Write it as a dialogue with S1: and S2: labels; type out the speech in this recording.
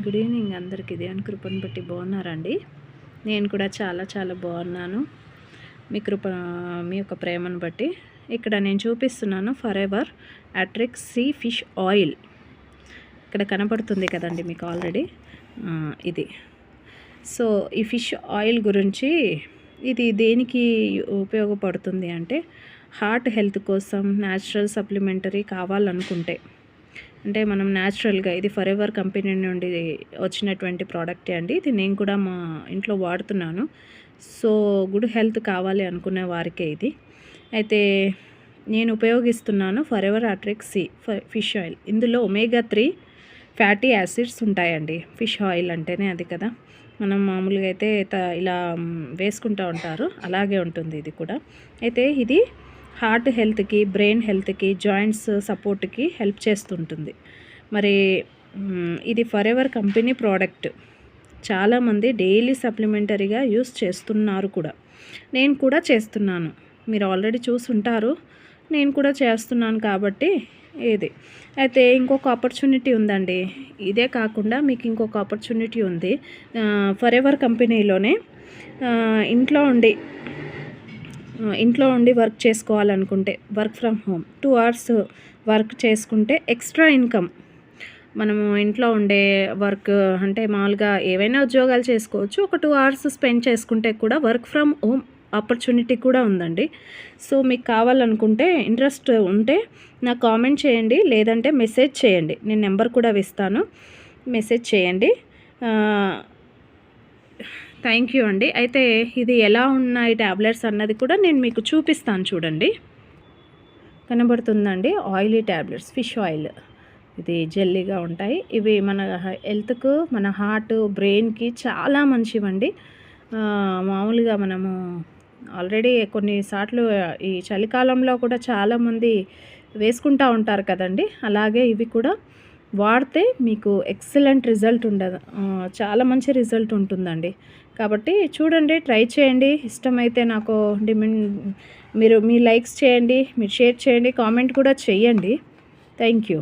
S1: Good evening అందరికీ. దేవుని కృపను బట్టి బాగున్నారండి? నేను కూడా చాలా చాలా బాగున్నాను. మీ యొక్క ప్రేమను బట్టి. ఇక్కడ నేను చూపిస్తున్నాను ఫర్ ఎవర్ అట్రిక్ సీ ఫిష్ ఆయిల్. ఇక్కడ కనపడుతుంది కదండి మీకు ఆల్రెడీ ఇది. సో ఈ ఫిష్ ఆయిల్ గురించి, ఇది దేనికి ఉపయోగపడుతుంది అంటే హార్ట్ హెల్త్ కోసం న్యాచురల్ సప్లిమెంటరీ కావాలనుకుంటే, అంటే మనం న్యాచురల్గా, ఇది ఫర్ ఎవర్ కంపెనీ నుండి వచ్చినటువంటి ప్రోడక్టే అండి. ఇది నేను కూడా మా ఇంట్లో వాడుతున్నాను. సో గుడ్ హెల్త్ కావాలి అనుకునే వారికే ఇది. అయితే నేను ఉపయోగిస్తున్నాను ఫర్ ఎవర్ అట్రిక్ సీ ఫిష్ ఆయిల్. ఇందులో ఒమేగా 3 ఫ్యాటీ యాసిడ్స్ ఉంటాయండి. ఫిష్ ఆయిల్ అంటేనే అది కదా, మనం మామూలుగా అయితే ఇలా వేసుకుంటూ ఉంటారు, అలాగే ఉంటుంది ఇది కూడా. అయితే ఇది హార్ట్ హెల్త్కి, బ్రెయిన్ హెల్త్కి, జాయింట్స్ సపోర్ట్కి హెల్ప్ చేస్తుంటుంది. మరి ఇది ఫర్ ఎవర్ కంపెనీ ప్రోడక్ట్. చాలామంది డైలీ సప్లిమెంటరీగా యూస్ చేస్తున్నారు కూడా. నేను కూడా చేస్తున్నాను, మీరు ఆల్రెడీ చూసుంటారు. నేను కూడా చేస్తున్నాను కాబట్టి ఇది. అయితే ఇంకొక ఆపర్చునిటీ ఉందండి. ఇదే కాకుండా మీకు ఇంకొక ఆపర్చునిటీ ఉంది. ఫర్ ఎవర్ కంపెనీలోనే ఇంట్లో ఉండి వర్క్ చేసుకోవాలనుకుంటే, work from home 2 hours work చేసుకుంటే ఎక్స్ట్రా ఇన్కమ్. మనము ఇంట్లో ఉండే వర్క్ అంటే మామూలుగా ఏవైనా ఉద్యోగాలు చేసుకోవచ్చు. ఒక 2 hours స్పెండ్ చేసుకుంటే కూడా వర్క్ ఫ్రమ్ హోమ్ ఆపర్చునిటీ కూడా ఉందండి. సో మీకు కావాలనుకుంటే, ఇంట్రెస్ట్ ఉంటే నాకు కామెంట్ చేయండి, లేదంటే మెసేజ్ చేయండి. నేను నెంబర్ కూడా ఇస్తాను, మెసేజ్ చేయండి. థ్యాంక్ యూ అండి. అయితే ఇది ఎలా ఉన్నాయి ట్యాబ్లెట్స్ అన్నది కూడా నేను మీకు చూపిస్తాను. చూడండి, కనబడుతుందండి. Oily tablets, fish oil. ఇది జెల్లీగా ఉంటాయి. ఇవి మన హెల్త్కు, మన హార్ట్, బ్రెయిన్కి చాలా మంచివండి. మామూలుగా మనము ఆల్రెడీ కొన్నిసార్లు ఈ చలికాలంలో కూడా చాలామంది వేసుకుంటూ ఉంటారు కదండి. అలాగే ఇవి కూడా వాడితే మీకు ఎక్సలెంట్ రిజల్ట్ ఉండదు, చాలా మంచి రిజల్ట్ ఉంటుందండి. కాబట్టి చూడండి, ట్రై చేయండి. ఇష్టమైతే నాకు మీరు మీ లైక్స్ చేయండి, మీరు షేర్ చేయండి, కామెంట్ కూడా చేయండి. Thank you.